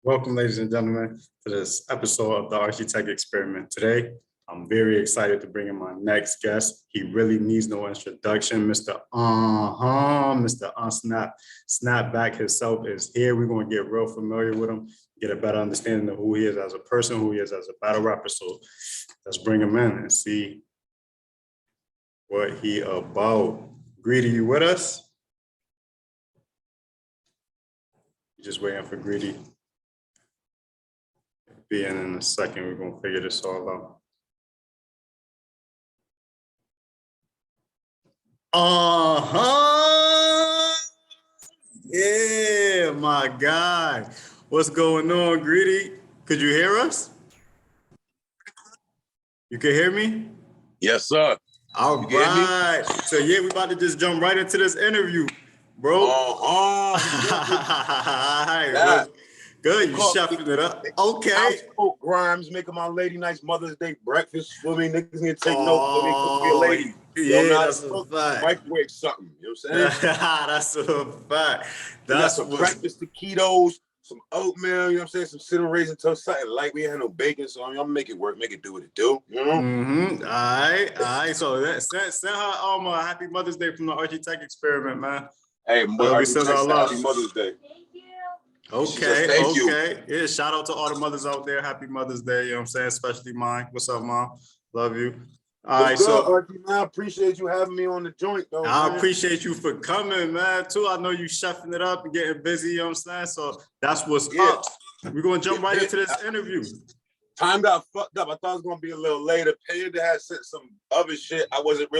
Welcome, ladies and gentlemen, to this episode of the Archie Tech Experiment. Today, I'm very excited to bring in my next guest. He really needs no introduction. Mr. Snapback himself is here. We're going to get real familiar with him, get a better understanding of who he is as a person, who he is as a battle rapper. So let's bring him in and see what he about. Greedy, you with us? Just waiting for Greedy. Be in a second. We're gonna figure this all out. Yeah, my guy. What's going on, Greedy? Could you hear us? You can hear me? Yes, sir. All right. So yeah, we about to just jump right into this interview, bro. All right. Good, you shuffling it up. Okay. Grimes making my lady nice Mother's Day breakfast for me. Niggas need to take note for me. Cook me a lady. Yeah, that's a fact. Microwave something. You know what I'm saying? That's a fact. That's some breakfast taquitos, some oatmeal. You know what I'm saying? Some cinnamon raisin toast, something light. We ain't had no bacon, so I'm gonna make it work. Make it do what it do. You know? Mm-hmm. All right. So send her a happy Mother's Day from the Archie Tech Experiment, man. Hey, we send our love. Happy Mother's Day. Okay. Yeah, shout out to all the mothers out there. Happy Mother's Day, you know what I'm saying? Especially mine. What's up, Mom? Love you. All right, so Archie, man, I appreciate you having me on the joint, though. I appreciate you for coming, man, too. I know you chefing it up and getting busy, you know what I'm saying? So that's what's up. We're gonna jump right into this interview. Time got fucked up. I thought it was gonna be a little later. Panda had sent some other shit. I thought it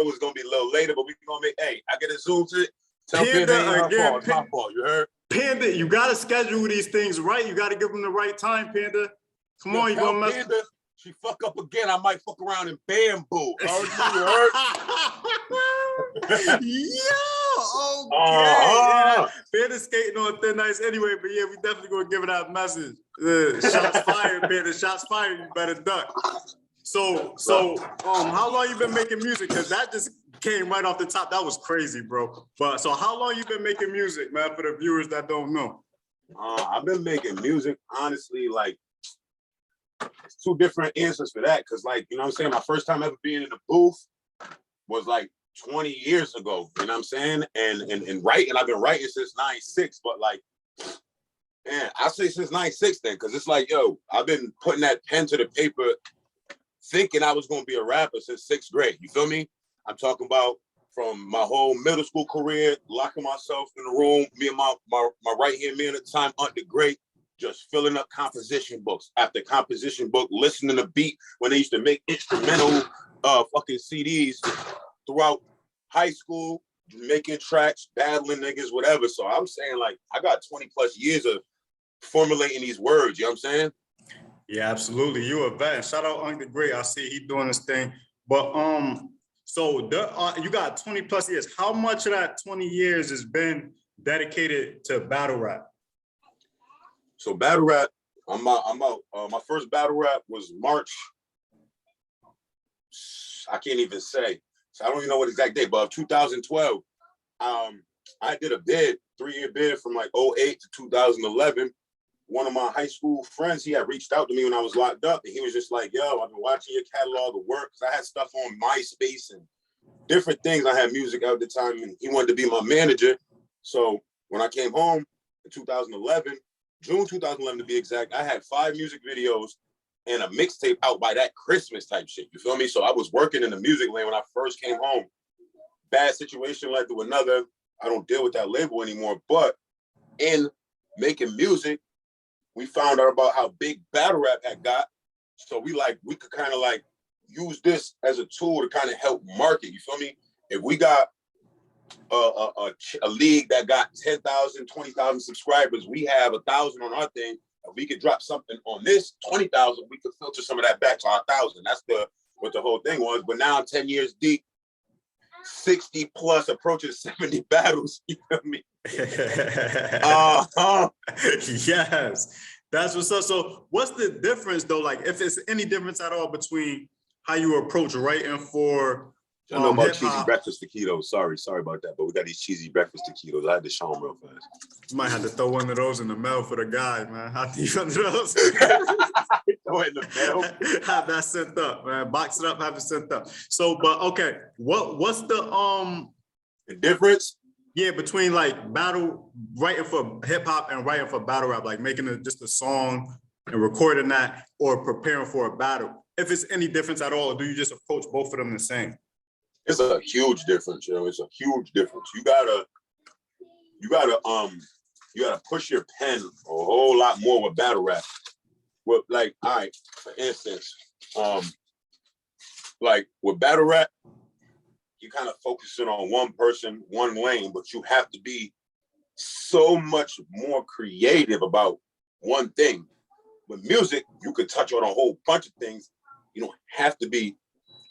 was gonna be a little later, but we gonna make, hey, I get a Zoom to it. Tell Panda again, it's my fault, you heard? Panda, you gotta schedule these things right. You gotta give them the right time, Panda. Come on, you gonna mess. Panda, she fuck up again. I might fuck around in bamboo. You heard? Yeah. Panda skating on thin ice anyway, but yeah, we definitely gonna give it that message. Shots fired, Panda. Shots fired. You better duck. So, how long you been making music? Because that just came right off the top. That was crazy, bro. But so how long you been making music, man, for the viewers that don't know? I've been making music, honestly, like, it's two different answers for that. Cause like, you know what I'm saying? My first time ever being in the booth was like 20 years ago, you know what I'm saying? And writing, I've been writing since 96, but like, man, I say since 96 then, cause it's like, yo, I've been putting that pen to the paper thinking I was gonna be a rapper since 6th grade, you feel me? I'm talking about from my whole middle school career, locking myself in the room, me and my right-hand man at the time, Aunt the Great, just filling up composition books after composition book, listening to beat when they used to make instrumental fucking CDs throughout high school, making tracks, battling niggas, whatever. So I'm saying, like, I got 20 plus years of formulating these words, you know what I'm saying? Yeah, absolutely. You a vet. Shout out Aunt the Great. I see he doing this thing. But so you got 20 plus years. How much of that 20 years has been dedicated to battle rap? So battle rap, I'm out. My first battle rap was March. I can't even say. So I don't even know what exact date, but of 2012. I did a bid, 3-year bid from like 2008 to 2011. One of my high school friends, he had reached out to me when I was locked up, and he was just like, yo, I've been watching your catalog of work, because I had stuff on MySpace and different things. I had music out at the time, and he wanted to be my manager. So when I came home in 2011, June 2011 to be exact, I had 5 music videos and a mixtape out by that Christmas type shit, you feel me? So I was working in the music lane when I first came home. Bad situation led to another. I don't deal with that label anymore, but in making music, we found out about how big battle rap had got. So we could kind of like use this as a tool to kind of help market, you feel me? If we got a league that got 10,000, 20,000 subscribers, we have 1,000 on our thing. If we could drop something on this 20,000, we could filter some of that back to our 1,000. That's what the whole thing was. But now I'm 10 years deep, 60 plus, approaching 70 battles. You feel me? Yes, that's what's up. So what's the difference though? Like if it's any difference at all between how you approach writing for I know about hip cheesy hop. breakfast taquitos. Sorry about that. But we got these cheesy breakfast taquitos. I had to show them real fast. You might have to throw one of those in the mail for the guy, man. How do you one of those? Throw it in the mail. Have that sent up, man. Box it up, have it sent up. So, but okay, what's the difference? Yeah, between like writing for hip hop and writing for battle rap, like making just a song and recording that, or preparing for a battle. If it's any difference at all, or do you just approach both of them the same? It's a huge difference, it's a huge difference. You gotta push your pen a whole lot more with battle rap. With like, all right, for instance, like with battle rap, you kind of focusing on one person, one lane, but you have to be so much more creative about one thing. With music, you can touch on a whole bunch of things. You don't have to be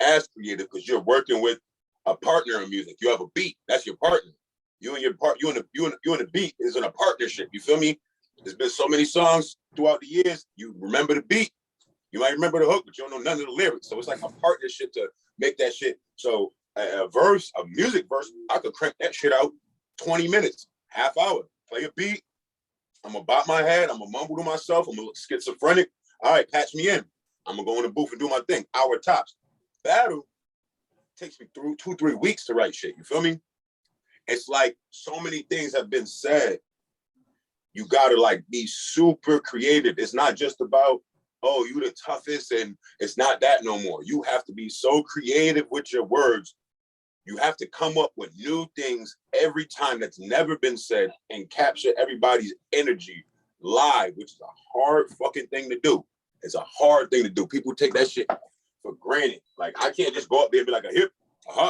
as creative because you're working with a partner in music. You have a beat, that's your partner. You and the beat is in a partnership. You feel me? There's been so many songs throughout the years. You remember the beat, you might remember the hook, but you don't know none of the lyrics. So it's like a partnership to make that shit. So a music verse, I could crank that shit out 20 minutes, half hour. Play a beat. I'm gonna bop my head. I'm gonna mumble to myself. I'm gonna look schizophrenic. All right, patch me in. I'm gonna go in the booth and do my thing. Hour tops. Battle takes me through 2-3 weeks to write shit. You feel me? It's like so many things have been said. You gotta like be super creative. It's not just about, oh, you the toughest, and it's not that no more. You have to be so creative with your words. You have to come up with new things every time that's never been said and capture everybody's energy live, which is a hard fucking thing to do. It's a hard thing to do. People take that shit for granted. Like, I can't just go up there and be like a hip,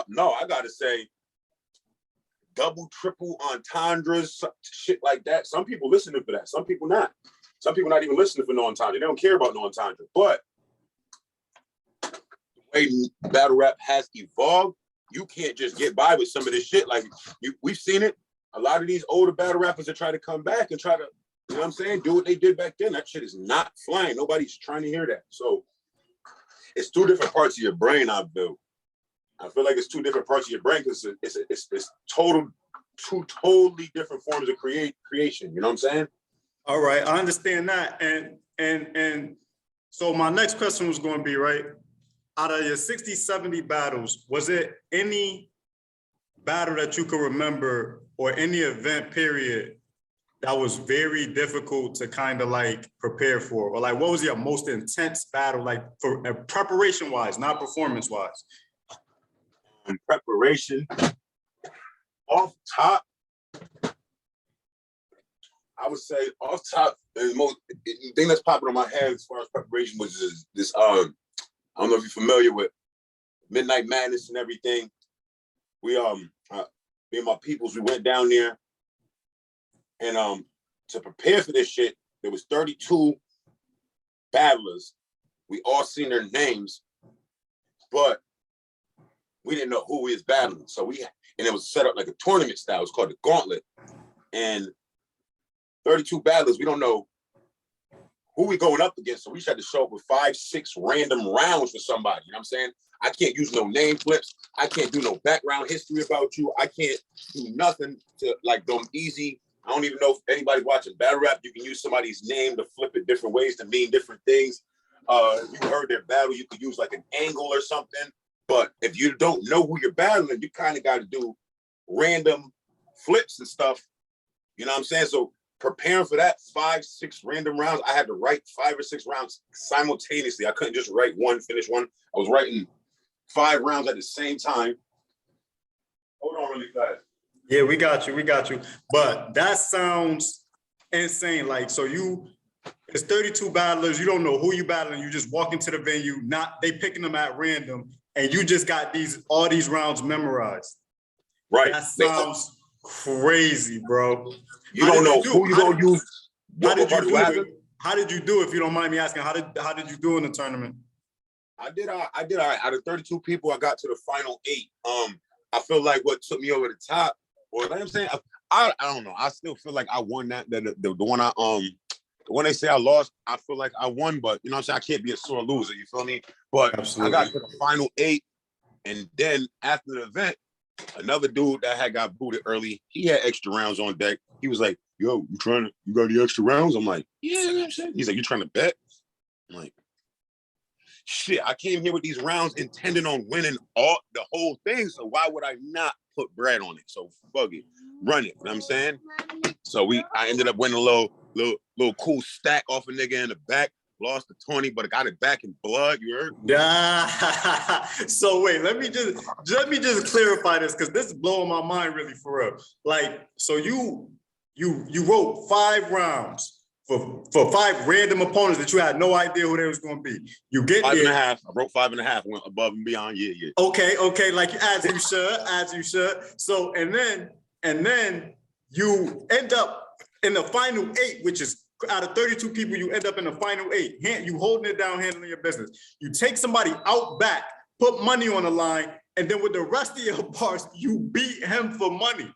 no, I gotta say double, triple entendres, shit like that. Some people listening for that. Some people not. Some people not even listening for no entendre. They don't care about no entendre. But the way battle rap has evolved, you can't just get by with some of this shit. Like, we've seen it. A lot of these older battle rappers that try to come back and try to, you know what I'm saying, do what they did back then. That shit is not flying. Nobody's trying to hear that. So it's two different parts of your brain I've built. I feel like it's two different parts of your brain because it's two totally different forms of creation. You know what I'm saying? All right, I understand that. And so my next question was going to be, right, out of your 60, 70 battles, was it any battle that you could remember or any event period that was very difficult to kind of like prepare for? Or like, what was your most intense battle, like for preparation wise, not performance wise? In preparation, off top, I would say off top, the thing that's popping on my head as far as preparation was this I don't know if you're familiar with Midnight Madness and everything. We me and my peoples, we went down there and to prepare for this shit, there was 32 battlers. We all seen their names, but we didn't know who we was battling. So and it was set up like a tournament style. It was called the Gauntlet. And 32 battlers, we don't know who we going up against. So we just had to show up with 5-6 random rounds for somebody. You know what I'm saying? I can't use no name flips. I can't do no background history about you. I can't do nothing to like them easy. I don't even know if anybody's watching battle rap. You can use somebody's name to flip it different ways to mean different things. If you heard their battle, you could use like an angle or something. But if you don't know who you're battling, you kind of got to do random flips and stuff. You know what I'm saying? So preparing for that 5-6 random rounds, I had to write 5 or 6 rounds simultaneously. I couldn't just write one, finish one. I was writing 5 rounds at the same time. Hold on really fast. Yeah, we got you. But that sounds insane. Like, so it's 32 battlers. You don't know who you battling. You just walk into the venue, they picking them at random, and you just got all these rounds memorized. Right. That sounds crazy, bro. You don't know who you gonna use. How did you do it? How did you do, if you don't mind me asking? How did you do in the tournament? I did all right. Out of 32 people, I got to the final 8. I feel like what took me over the top, or you know what I'm saying, I don't know. I still feel like I won that. The one the one they say I lost, I feel like I won, but you know what I'm saying? I can't be a sore loser, you feel me? But absolutely. I got to the final 8, And then after the event, another dude that had got booted early, he had extra rounds on deck. He was like, yo, you got any extra rounds? I'm like, yeah, you know what I'm saying? He's like, you trying to bet? I'm like, shit, I came here with these rounds intending on winning the whole thing. So why would I not put bread on it? So fuck it, run it. You know what I'm saying? So I ended up winning a little cool stack off a nigga in the back. Lost the 20, but I got it back in blood. You heard? Yeah. So wait, let me just clarify this, because this is blowing my mind really for real. Like, so you wrote 5 rounds for 5 random opponents that you had no idea who they was going to be. You get 5.5. I wrote 5.5. Went above and beyond. Yeah. Okay. Like as you should. So and then you end up in the final 8, which is out of 32 people, you end up in the final 8. You holding it down, handling your business. You take somebody out back, put money on the line, and then with the rest of your bars, you beat him for money.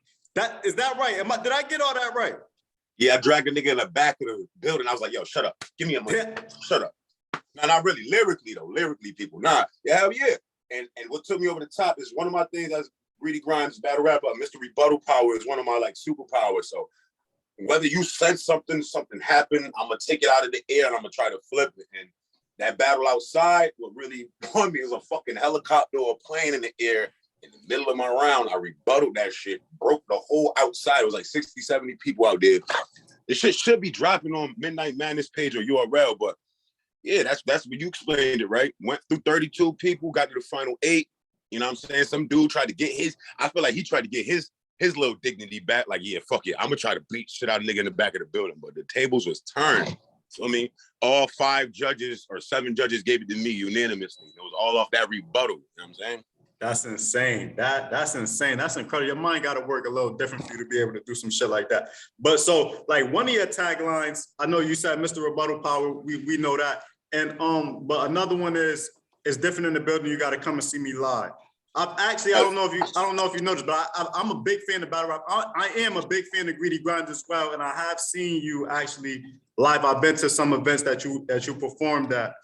Is that right? Did I get all that right? Yeah, I dragged a nigga in the back of the building. I was like, yo, shut up. Give me your money. Yeah. Shut up. Nah, not really. Lyrically, though. Lyrically, people. Nah. Yeah, hell yeah. And what took me over the top is one of my things as Greedy Grimes battle rapper, Mr. Rebuttal Power is one of my like superpowers. So whether you sense something happened, I'm gonna take it out of the air and I'm gonna try to flip it. And that battle outside, what really won me is a fucking helicopter or a plane in the air. In the middle of my round, I rebutted that shit, broke the whole outside. It was like 60, 70 people out there. This shit should be dropping on Midnight Madness page or URL, but yeah, that's what you explained it, right? Went through 32 people, got to the final 8. You know what I'm saying? Some dude tried to get I feel like he tried to get his little dignity back. Like, yeah, fuck it. I'm gonna try to beat shit out of nigga in the back of the building. But the tables was turned. So, I mean, all 5 judges or 7 judges gave it to me unanimously. It was all off that rebuttal. You know what I'm saying? That's insane. That's insane. That's incredible. Your mind got to work a little different for you to be able to do some shit like that. But so, like, one of your taglines, I know you said Mr. Rebuttal Power. We know that. And but another one is different in the building. You got to come and see me live. I don't know if you noticed, but I'm a big fan of battle rap. I am a big fan of Greedy Grimes as well, and I have seen you actually live. I've been to some events that you performed at.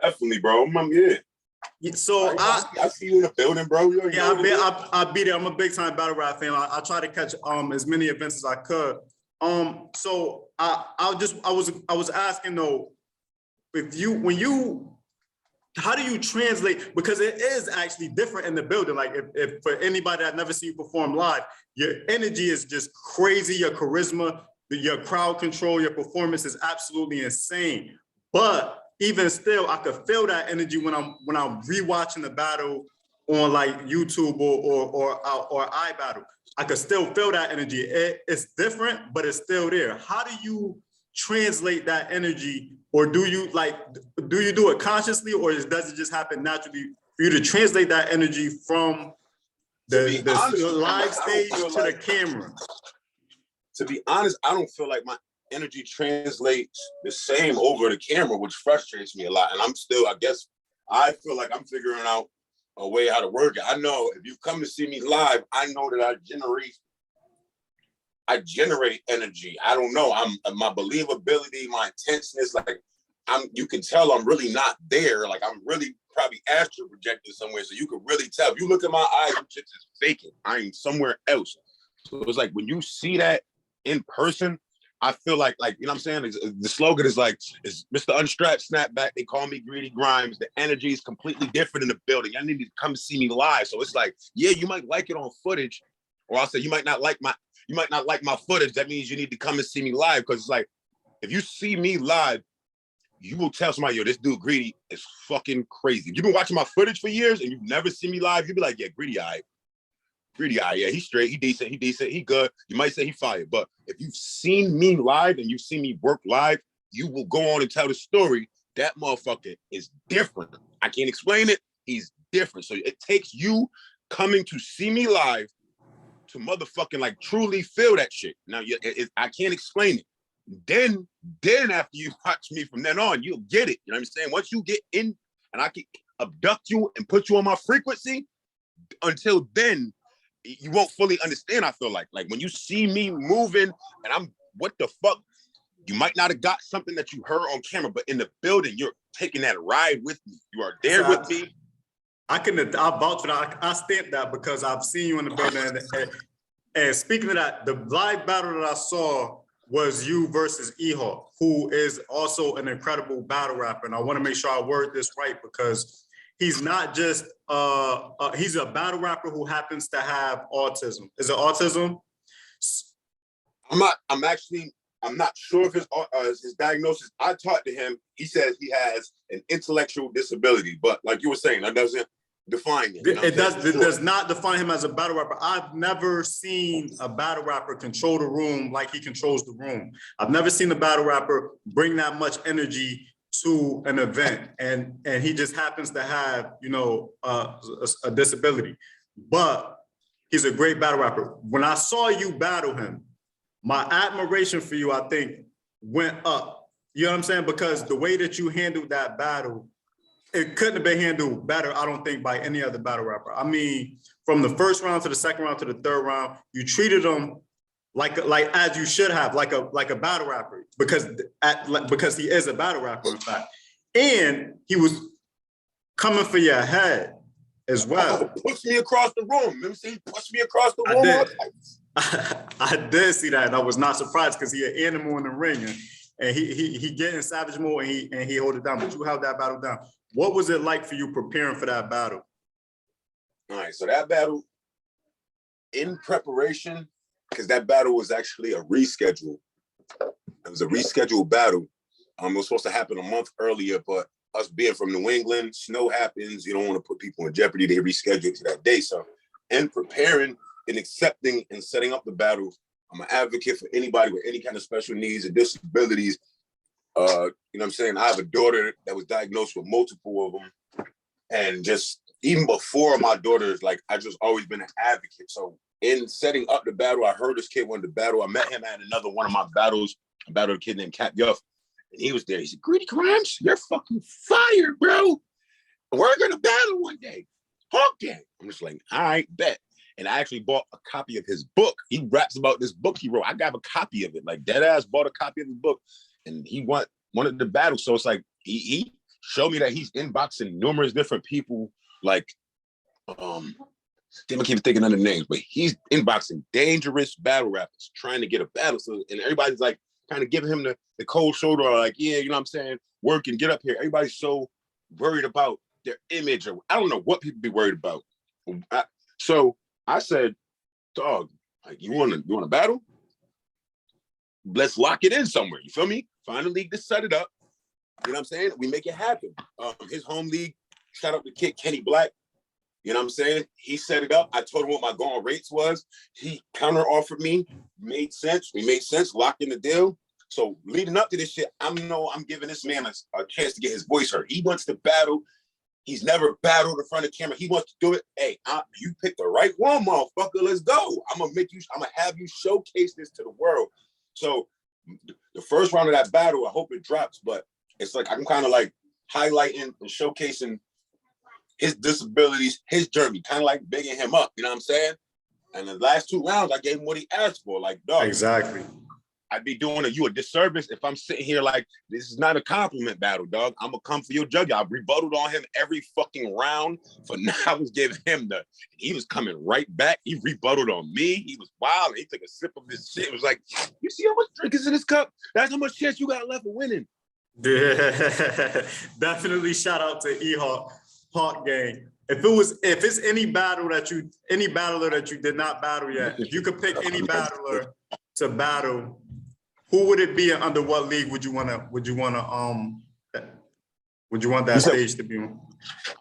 Definitely, bro. Yeah. So I see you in the building, bro. I'll be there. I'm a big time battle rap fan. I try to catch as many events as I could. So I was asking though, how do you translate? Because it is actually different in the building. Like if for anybody that never seen you perform live, your energy is just crazy. Your charisma, your crowd control, your performance is absolutely insane. But even still, I could feel that energy when I'm rewatching the battle on like YouTube or iBattle. I could still feel that energy. It's different, but it's still there. How do you translate that energy, or do you do it consciously, or does it just happen naturally for you to translate that energy from the live stage to the camera? To be honest, I don't feel like my energy translates the same over the camera, which frustrates me a lot. And I'm still, I feel like I'm figuring out a way how to work it. I know if you come to see me live, I know that I generate energy. I don't know. My believability, my intenseness, you can tell I'm really not there. Like I'm really probably astral projected somewhere. So you can really tell. If you look at my eyes, I'm just faking. I'm somewhere else. So it's like when you see that in person, I feel like, you know what I'm saying? The slogan is Mr. Unstrapped Snapback. They call me Greedy Grimes. The energy is completely different in the building. I need to come see me live. So it's like, yeah, you might like it on footage, or I'll say you might not like my footage. That means you need to come and see me live. Because it's like, if you see me live, you will tell somebody, yo, this dude Greedy is fucking crazy. If you've been watching my footage for years and you've never seen me live, you'll be like, yeah, Greedy, all right. Greedy, yeah, he's straight, he decent, he good. You might say he fired, but if you've seen me live and you've seen me work live, you will go on and tell the story. That motherfucker is different. I can't explain it. He's different. So it takes you coming to see me live to motherfucking truly feel that shit. Now, I can't explain it. Then after you watch me from then on, you'll get it. You know what I'm saying? Once you get in and I can abduct you and put you on my frequency, until then, you won't fully understand. I feel like when you see me moving and I'm, what the fuck? You might not have got something that you heard on camera, but in the building, you're taking that ride with me. You are there with me. I vouch for that. I stamp that because I've seen you in the building. And speaking of that, the live battle that I saw was you versus E-Hawk, who is also an incredible battle rapper. And I want to make sure I word this right because he's not just he's a battle rapper who happens to have autism. Is it autism? I'm not sure if his diagnosis. I talked to him. He says he has an intellectual disability, but like you were saying, that doesn't define him. It does not define him as a battle rapper. I've never seen a battle rapper control the room like he controls the room. I've never seen a battle rapper bring that much energy to an event, and he just happens to have, you know, a disability, but he's a great battle rapper. When I saw you battle him, my admiration for you, I think, went up. You know what I'm saying? Because the way that you handled that battle, it couldn't have been handled better, I don't think, by any other battle rapper. I mean, from the first round to the second round to the third round, you treated him like as you should have, like a battle rapper, because he is a battle rapper, in fact. And he was coming for your head as well. Push me across the room. Let me see, push me across the room. I did see that, and I was not surprised because he an animal in the ring, and he get in savage mode and he hold it down. But you held that battle down. What was it like for you preparing for that battle? All right, so that battle, in preparation, because that battle was actually a reschedule. It was a rescheduled battle. It was supposed to happen a month earlier, but us being from New England, snow happens. You don't want to put people in jeopardy. They rescheduled to that day. So in preparing and accepting and setting up the battle, I'm an advocate for anybody with any kind of special needs or disabilities. You know what I'm saying? I have a daughter that was diagnosed with multiple of them. And just even before my daughter's, like, I just always been an advocate. So in setting up the battle, I heard this kid wanted to battle. I met him at another one of my battles. I battled a kid named Cap Yuff. And he was there. He said, Greedy Crimes, you're fucking fired, bro. We're going to battle one day. Hawk Gang. I'm just like, all right, bet. And I actually bought a copy of his book. He raps about this book he wrote. I got a copy of it. Like, deadass bought a copy of his book. And he wanted to battle. So it's like, he showed me that he's inboxing numerous different people. Like, damn, I keep thinking of the names, but he's inboxing dangerous battle rappers trying to get a battle. So, and everybody's like, kind of giving him the cold shoulder, or like, yeah, you know what I'm saying? Work and get up here. Everybody's so worried about their image, or I don't know what people be worried about. So I said, dog, like, you want to battle? Let's lock it in somewhere. You feel me? Find a league to set it up. You know what I'm saying? We make it happen. His home league, shout out to kid Kenny Black. You know what I'm saying? He set it up. I told him what my going rates was. He counter offered me. Made sense. We made sense. Locked in the deal. So leading up to this shit, I'm giving this man a chance to get his voice heard. He wants to battle. He's never battled in front of the camera. He wants to do it. Hey, you picked the right one, motherfucker. Let's go. I'm gonna have you showcase this to the world. So the first round of that battle, I hope it drops, but it's like I'm kind of like highlighting and showcasing his disabilities, his journey, kind of like bigging him up. You know what I'm saying? And the last two rounds, I gave him what he asked for. Like, dog, exactly. I'd be doing you a disservice if I'm sitting here like, this is not a compliment battle, dog. I'm gonna come for your jug. I rebutted on him every fucking round. For now, I was giving him he was coming right back. He rebutted on me. He was wild. He took a sip of this shit. It was like, you see how much drink is in this cup? That's how much chance you got left of winning. Yeah, definitely shout out to E-Hawk, Hawk Gang. If it's any battler that you did not battle yet, if you could pick any battler to battle, who would it be and under what league would you want that stage to be on?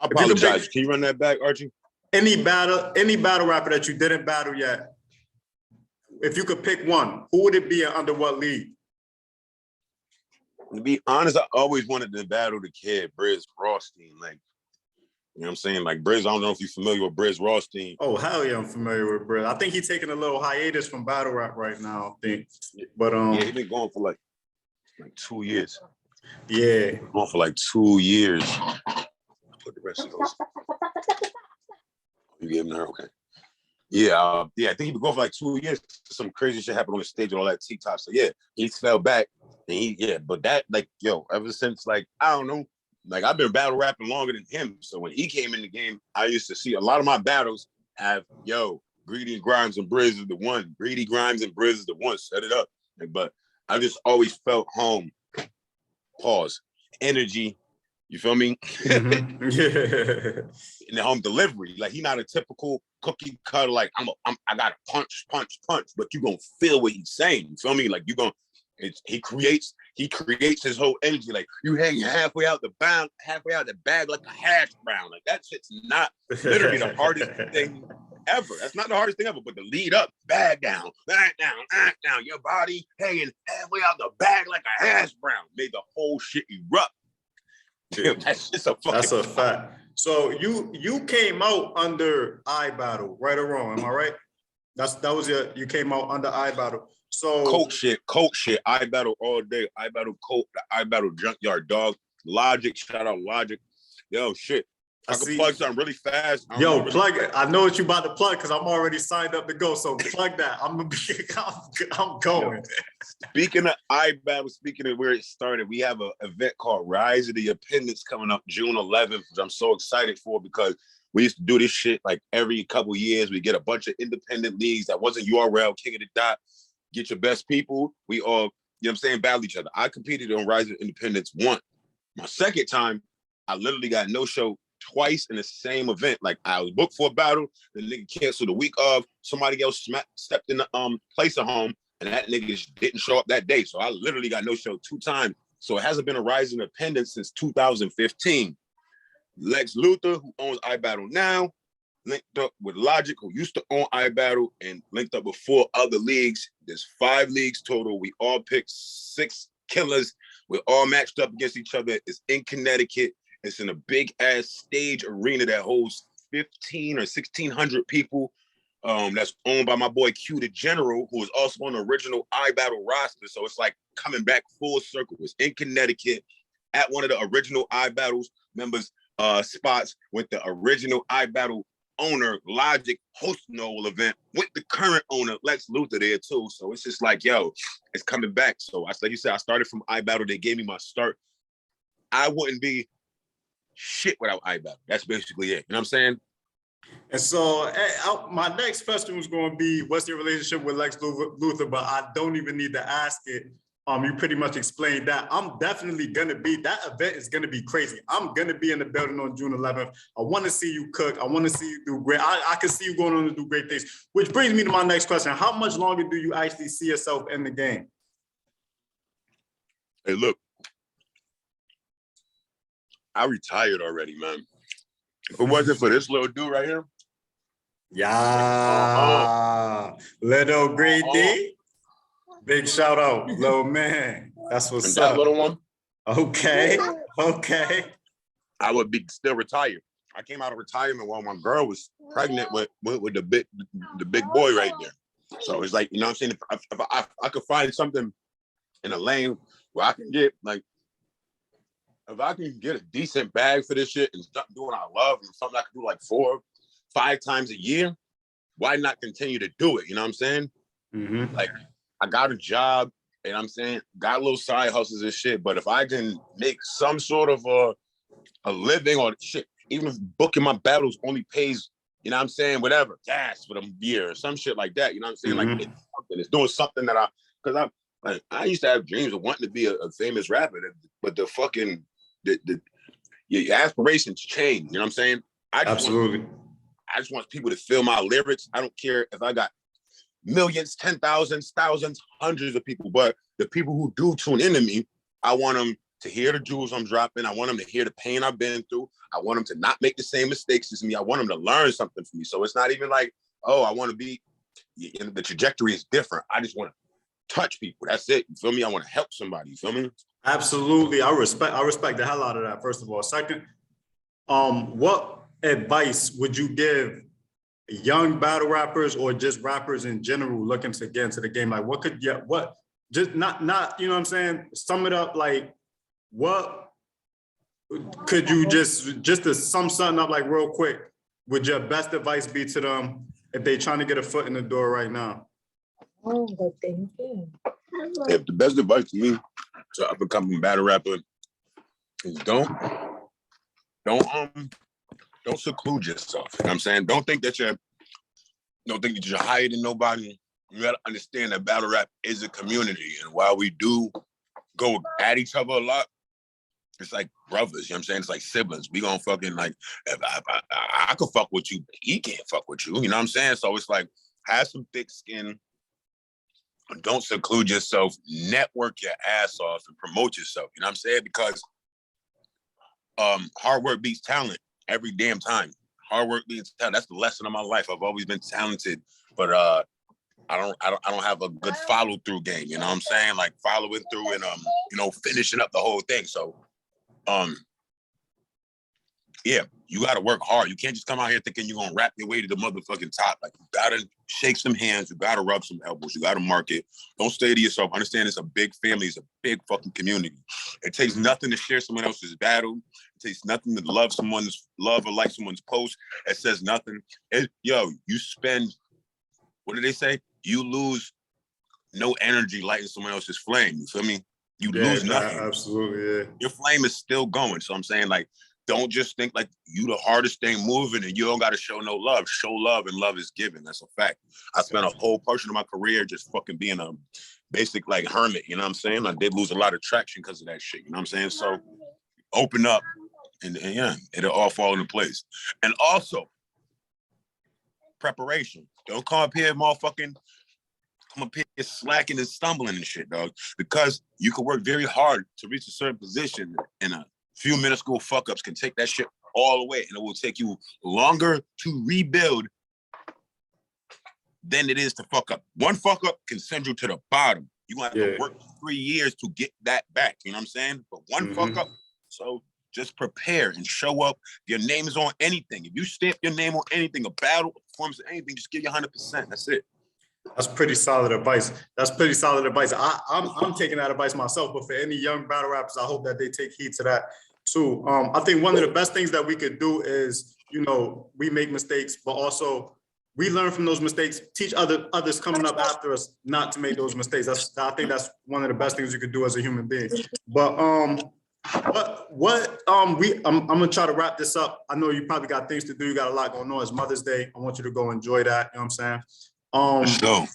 I apologize. Can you run that back, Archie? Any battle rapper that you didn't battle yet, if you could pick one, who would it be and under what league? To be honest, I always wanted to battle the kid, Briz Rothstein. Like, you know what I'm saying? Like, Briz, I don't know if you're familiar with Briz Rothstein. Oh, hell yeah, I'm familiar with Briz. I think he's taking a little hiatus from battle rap right now, I think. But yeah, he's been going for like 2 years. Yeah. Going for like 2 years. Put the rest of those. You gave him her, okay. Yeah, I think he been going for like 2 years. Some crazy shit happened on the stage and all that TikTok. So yeah, he fell back. And but that, like, ever since, like, I don't know, like I've been battle rapping longer than him. So when he came in the game, I used to see a lot of my battles have, yo, Greedy, Grimes, and Briz is the one. Greedy, Grimes, and Briz is the one. Set it up. Like, but I just always felt home. Pause. Energy. You feel me? Mm-hmm. Yeah. In the home delivery. Like he not a typical cookie cutter. Like I got to punch. But you gonna feel what he's saying. You feel me? Like you gonna. He creates his whole energy. Like you hang halfway out the bag like a hash brown. Like that shit's not literally the hardest thing ever. That's not the hardest thing ever. But the lead up, bag down, your body hanging halfway out the bag like a hash brown made the whole shit erupt. Dude, that's just That's a fact. So you came out under iBattle, right or wrong? Am I right? You came out under iBattle. So coach shit. iBattle all day. iBattle Colt, the iBattle Junkyard Dog. Logic, shout out Logic. Yo, shit. I can plug something really fast. Yo, plug it. I know what you about to plug because I'm already signed up to go. So plug that. I'm going. Yo, speaking of iBattle, speaking of where it started, we have an event called Rise of the Independents coming up June 11th, which I'm so excited for because we used to do this shit like every couple years. We get a bunch of independent leagues that wasn't URL, King of the Dot. Get your best people. We all, you know what I'm saying, battle each other. I competed on Rise of Independence once. My second time, I literally got no-show twice in the same event. Like I was booked for a battle, the nigga canceled the week of, somebody else stepped in the place of home, and that nigga just didn't show up that day. So I literally got no-show 2 times. So it hasn't been a Rise of Independence since 2015. Lex Luthor, who owns iBattle now, linked up with Logic, who used to own iBattle, and linked up with 4 other leagues. There's 5 leagues total. We all picked 6 killers. We're all matched up against each other. It's in Connecticut. It's in a big ass stage arena that holds 15 or 1,600 people. That's owned by my boy Q the General, who is also on the original iBattle roster. So it's like coming back full circle. It's in Connecticut at one of the original iBattles members' spots with the original iBattle owner Logic hosting the whole event with the current owner Lex Luthor there too. So it's just like, yo, it's coming back. So like you said, I started from iBattle. They gave me my start. I wouldn't be shit without iBattle. That's basically it. You know what I'm saying? And so my next question was going to be, what's your relationship with Lex Luthor? But I don't even need to ask it. You pretty much explained that. I'm definitely going to be, that event is going to be crazy. I'm going to be in the building on June 11th. I want to see you cook. I want to see you do great. I can see you going on to do great things, which brings me to my next question. How much longer do you actually see yourself in the game? Hey, look, I retired already, man. If it wasn't for this little dude right here. Yeah. Little Greedy. Big shout out, little man. That's what's that up. Little one. Okay. I would be still retired. I came out of retirement while my girl was pregnant with the big boy right there. So it's like, you know what I'm saying? If I could find something in a lane where I can get like, if I can get a decent bag for this shit and start doing what I love and something I can do like 4, 5 times a year, why not continue to do it? You know what I'm saying? Mm-hmm. Like, I got a job, and I'm saying, got little side hustles and shit, but if I can make some sort of a living or shit, even if booking my battles only pays, you know what I'm saying, whatever, gas for the year or some shit like that, you know what I'm saying? Mm-hmm. Like, it's doing something that I used to have dreams of wanting to be a famous rapper, but the fucking, your aspirations change, you know what I'm saying? Absolutely. I just want people to feel my lyrics. I don't care if I got millions, 10,000s, thousands, hundreds of people, but the people who do tune into me, I want them to hear the jewels I'm dropping. I want them to hear the pain I've been through. I want them to not make the same mistakes as me. I want them to learn something from me. So it's not even like, oh, I want to be, the trajectory is different. I just want to touch people. That's it. You feel me? I want to help somebody. You feel me? Absolutely. I respect the hell out of that, first of all. Second, what advice would you give young battle rappers or just rappers in general looking to get into the game? Like just not, you know what I'm saying? Sum it up, like what could you just to sum something up like real quick, would your best advice be to them if they trying to get a foot in the door right now? Oh, but thank you. If the best advice to me to up and coming battle rapper is don't don't seclude yourself. You know what I'm saying? Don't think that you're higher than nobody. You gotta understand that battle rap is a community. And while we do go at each other a lot, it's like brothers, you know what I'm saying? It's like siblings. We gonna fucking like, if I could fuck with you, but he can't fuck with you. You know what I'm saying? So it's like, have some thick skin. Don't seclude yourself. Network your ass off and promote yourself. You know what I'm saying? Because hard work beats talent every damn time. Hard work beats talent. That's the lesson of my life. I've always been talented, but I don't have a good follow through game. You know what I'm saying? Like following through and finishing up the whole thing. So yeah, you gotta work hard. You can't just come out here thinking you're gonna rap your way to the motherfucking top. Like you gotta shake some hands, you gotta rub some elbows, you gotta market. Don't stay to yourself. Understand it's a big family, it's a big fucking community. It takes nothing to share someone else's battle. It takes nothing to love or like someone's post. It says nothing. You spend, what do they say? You lose no energy lighting someone else's flame. You feel me? You lose nothing. Absolutely, yeah. Your flame is still going. So I'm saying, like, don't just think like you the hardest thing moving and you don't got to show no love. Show love and love is given. That's a fact. I spent a whole portion of my career just fucking being a basic like hermit. You know what I'm saying? I did lose a lot of traction because of that shit. You know what I'm saying? So open up and yeah, it'll all fall into place. And also preparation. Don't come up here slacking and stumbling and shit, dog. Because you can work very hard to reach a certain position and a few minuscule fuck-ups can take that shit all away, and it will take you longer to rebuild than it is to fuck up. One fuck up can send you to the bottom. You gonna have to work 3 years to get that back. You know what I'm saying? But one fuck up, so just prepare and show up. Your name is on anything. If you stamp your name on anything, a battle, a performance, anything, just give you 100%. That's it. That's pretty solid advice. I'm taking that advice myself, but for any young battle rappers, I hope that they take heed to that too. I think one of the best things that we could do is, we make mistakes, but also we learn from those mistakes, teach others coming up after us not to make those mistakes. I think that's one of the best things you could do as a human being. But I'm gonna try to wrap this up. I know you probably got things to do. You got a lot going on. It's Mother's Day. I want you to go enjoy that. You know what I'm saying? Let's go.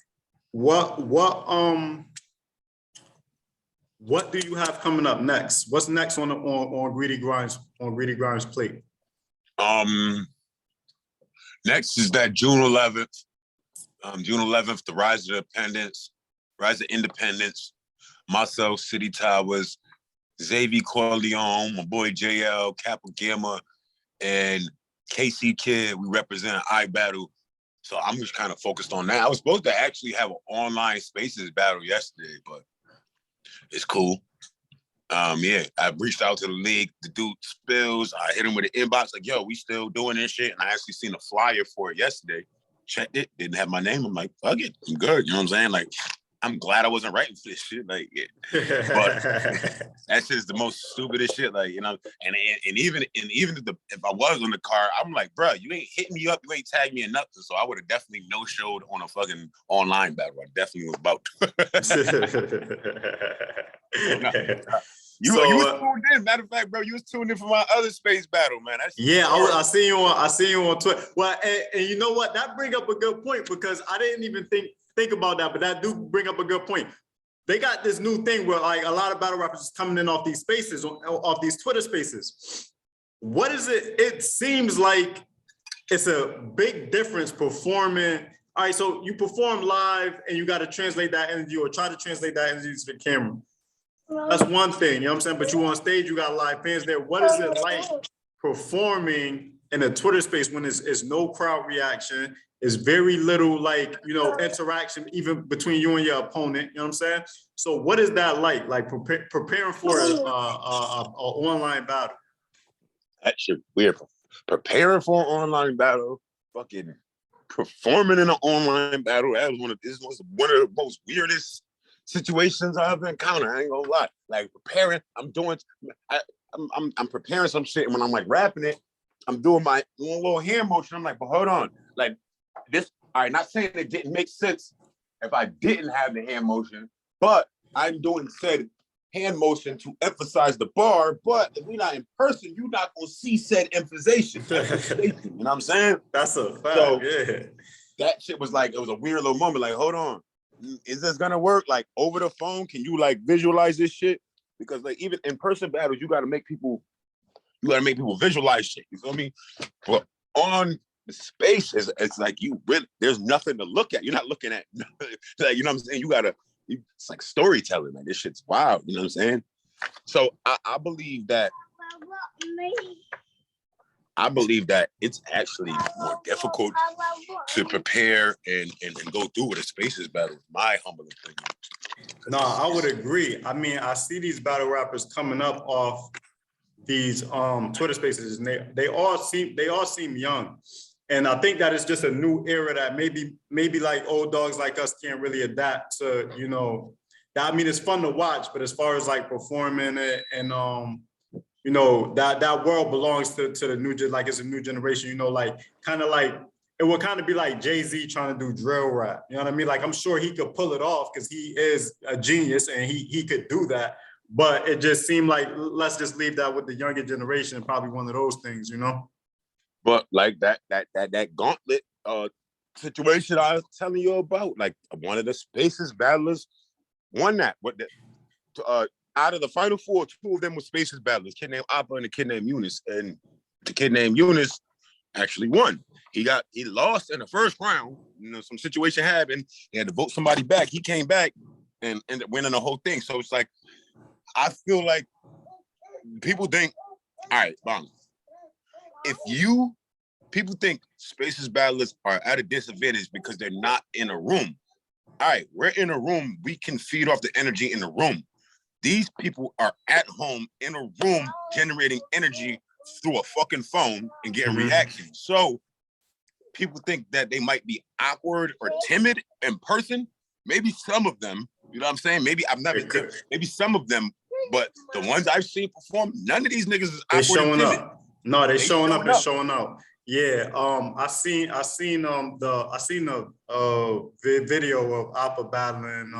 What do you have coming up next? What's next on Greedy Grind's plate? Next is that June 11th. The Rise of Independence. Myself, City Towers, Xavier Corleone, my boy JL, Kappa Gamma, and KC Kid. We represent iBattle. So I'm just kind of focused on that. I was supposed to actually have an online Spaces battle yesterday, but it's cool. I reached out to the league. The dude Spills. I hit him with an inbox like, yo, we still doing this shit. And I actually seen a flyer for it yesterday. Checked it, didn't have my name. I'm like, fuck it, I'm good. You know what I'm saying? Like, I'm glad I wasn't writing for this shit. Like, but that shit is the most stupidest shit. Like, and even if I was on the car, I'm like, bro, you ain't hitting me up, you ain't tagged me in nothing. So I would have definitely no showed on a fucking online battle. I definitely was about to. You was tuned in. Matter of fact, bro, you was tuned in for my other space battle, man. I see you on Twitter. Well, and you know what? That bring up a good point because I didn't even think about that, but that do bring up a good point. They got this new thing where like a lot of battle rappers is coming in off these spaces, off these Twitter spaces. What is it? It seems like it's a big difference performing. All right, so you perform live and you got to translate that energy or try to translate that energy to the camera. That's one thing, you know what I'm saying? But you on stage, you got live fans there. What is it like performing in a Twitter space when there's no crowd reaction? Is very little like, interaction even between you and your opponent, you know what I'm saying? So what is that like preparing for an online battle? That shit weird. Preparing for an online battle, fucking performing in an online battle, that was one of the most weirdest situations I've ever encountered. I ain't gonna lie. Like preparing, I'm preparing some shit, and when I'm like rapping it, I'm doing my little hand motion. I'm like, but hold on, like this. All right, not saying it didn't make sense if I didn't have the hand motion, but I'm doing said hand motion to emphasize the bar, but if we're not in person, you're not gonna see said emphasization. You know what I'm saying? That's a fact. So, yeah. That shit was like, it was a weird little moment. Like, hold on, is this gonna work? Like over the phone, can you like visualize this shit? Because like even in person battles, you gotta make people visualize shit. You feel me? But on the space, it's like you really, there's nothing to look at. You're not looking at like, you know what I'm saying? It's like storytelling. Like this shit's wild. You know what I'm saying? So I believe that it's actually more difficult to prepare and go through with a spaces battle. My humble opinion. No, I would agree. I mean, I see these battle rappers coming up off these Twitter spaces, and they all seem young. And I think that it's just a new era that maybe like old dogs like us can't really adapt to, you know. I mean, it's fun to watch, but as far as like performing it and you know, that world belongs to the new, like it's a new generation, you know, like kind of like it would kind of be like Jay-Z trying to do drill rap. You know what I mean? Like I'm sure he could pull it off because he is a genius and he could do that. But it just seemed like let's just leave that with the younger generation, probably one of those things, you know. But like that gauntlet situation I was telling you about, like one of the spaces battlers won that. Out of the final four, two of them were spaces battlers, a kid named Appa and a kid named Eunice. And the kid named Eunice actually won. He lost in the first round. You know, some situation happened. He had to vote somebody back. He came back and ended up winning the whole thing. So it's like, I feel like people think, all right, bomb. People think spaces battlers are at a disadvantage because they're not in a room. All right, we're in a room. We can feed off the energy in the room. These people are at home in a room generating energy through a fucking phone and getting reactions. So people think that they might be awkward or timid in person. Maybe some of them, you know what I'm saying? Maybe some of them, but the ones I've seen perform, none of these niggas is awkward showing and timid. up. No, they showing up and showing out. Yeah, I seen the video of Appa battling.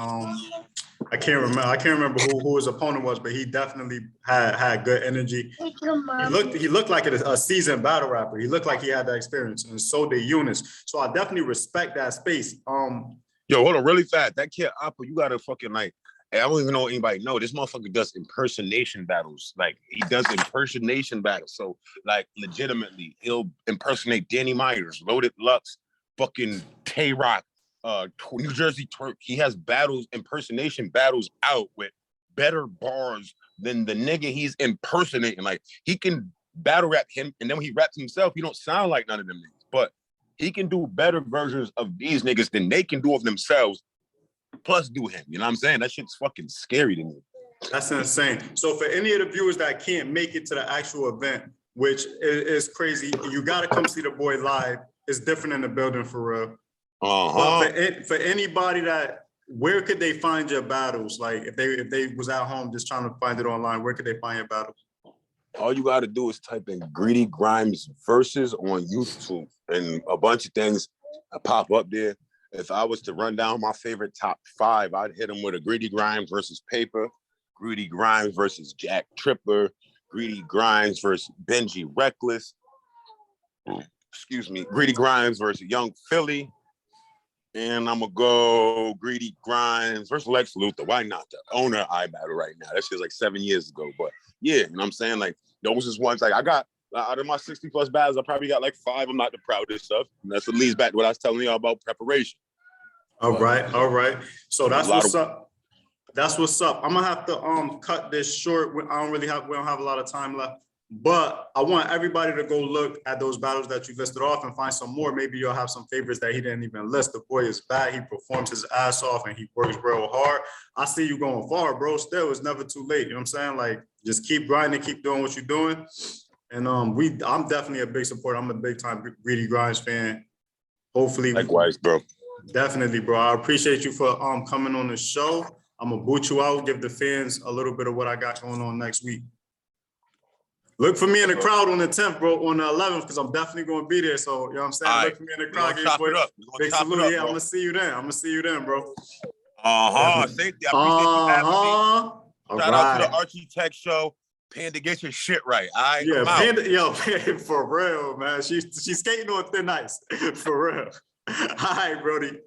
I can't remember who his opponent was, but he definitely had good energy. He looked like a seasoned battle rapper. He looked like he had that experience, and so did Eunice. So I definitely respect that space. Yo, hold on, really fast. That kid Appa, you gotta fucking like. I don't even know anybody know. This motherfucker does impersonation battles. Like he does impersonation battles. So like legitimately, he'll impersonate Danny Myers, Loaded Lux, fucking Tay-Rock, New Jersey Twerk. He has impersonation battles out with better bars than the nigga he's impersonating. Like he can battle rap him, and then when he raps himself, he don't sound like none of them niggas. But he can do better versions of these niggas than they can do of themselves. Plus do him, you know what I'm saying? That shit's fucking scary to me. That's insane. So for any of the viewers that can't make it to the actual event, which is crazy, you gotta come see the boy live. It's different in the building for real. But for anybody where could they find your battles? Like if they was at home just trying to find it online, where could they find your battles? All you gotta do is type in Greedy Grimes versus on YouTube, and a bunch of things pop up there. If I was to run down my favorite top 5, I'd hit them with a Greedy Grimes versus Paper, Greedy Grimes versus Jack Tripper, Greedy Grimes versus Benji Reckless, Greedy Grimes versus Young Philly, and I'm gonna go Greedy Grimes versus Lex Luthor. Why not? The owner I battle right now. That shit's like 7 years ago, but yeah, you know what I'm saying? Like those is ones like I got. Out of my 60 plus battles, I probably got like 5 I'm not the proudest of. And that's what leads back to what I was telling y'all about preparation. All right. So that's what's up. That's what's up. I'm gonna have to cut this short. We don't have a lot of time left. But I want everybody to go look at those battles that you listed off and find some more. Maybe you'll have some favorites that he didn't even list. The boy is bad. He performs his ass off and he works real hard. I see you going far, bro. Still, it's never too late. You know what I'm saying? Like, just keep grinding, keep doing what you're doing. And I'm definitely a big supporter. I'm a big time Greedy Grimes fan. Hopefully, likewise, bro. Definitely, bro. I appreciate you for coming on the show. I'm gonna boot you out, give the fans a little bit of what I got going on next week. Look for me in the crowd on the 10th, bro, on the 11th, because I'm definitely gonna be there. So you know what I'm saying? All Look right. for me in the crowd. Big salute. Yeah, I'm gonna see you then. Bro. Safety. I appreciate you having me. All All Shout out to the right. Archie Tech show. Panda, get your shit right. Yeah, I'm out. Panda, yo, for real, man. She's skating on thin ice. For real. All right, Brody.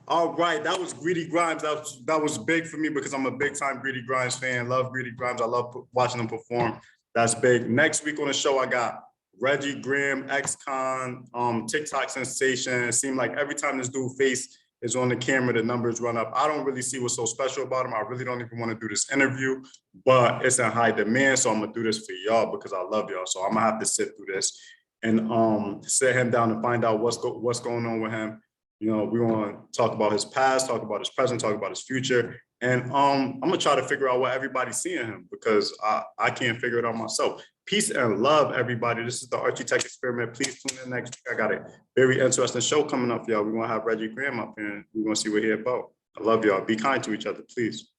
All right, that was Greedy Grimes. That was big for me because I'm a big time Greedy Grimes fan. Love Greedy Grimes. I love watching them perform. That's big. Next week on the show, I got Reggie Graham, ex-con, TikTok sensation. It seemed like every time this dude face is on the camera, the numbers run up. I don't really see what's so special about him. I really don't even want to do this interview, but it's in high demand. So I'm gonna do this for y'all because I love y'all. So I'm gonna have to sit through this and sit him down and find out what's going on with him. You know, we want to talk about his past, talk about his present, talk about his future. And I'm gonna try to figure out what everybody's seeing him because I can't figure it out myself. Peace and love, everybody. This is the Archie Tech Experiment. Please tune in next week. I got a very interesting show coming up, y'all. We're gonna have Reggie Graham up here and we're gonna see what he's about. I love y'all. Be kind to each other, please.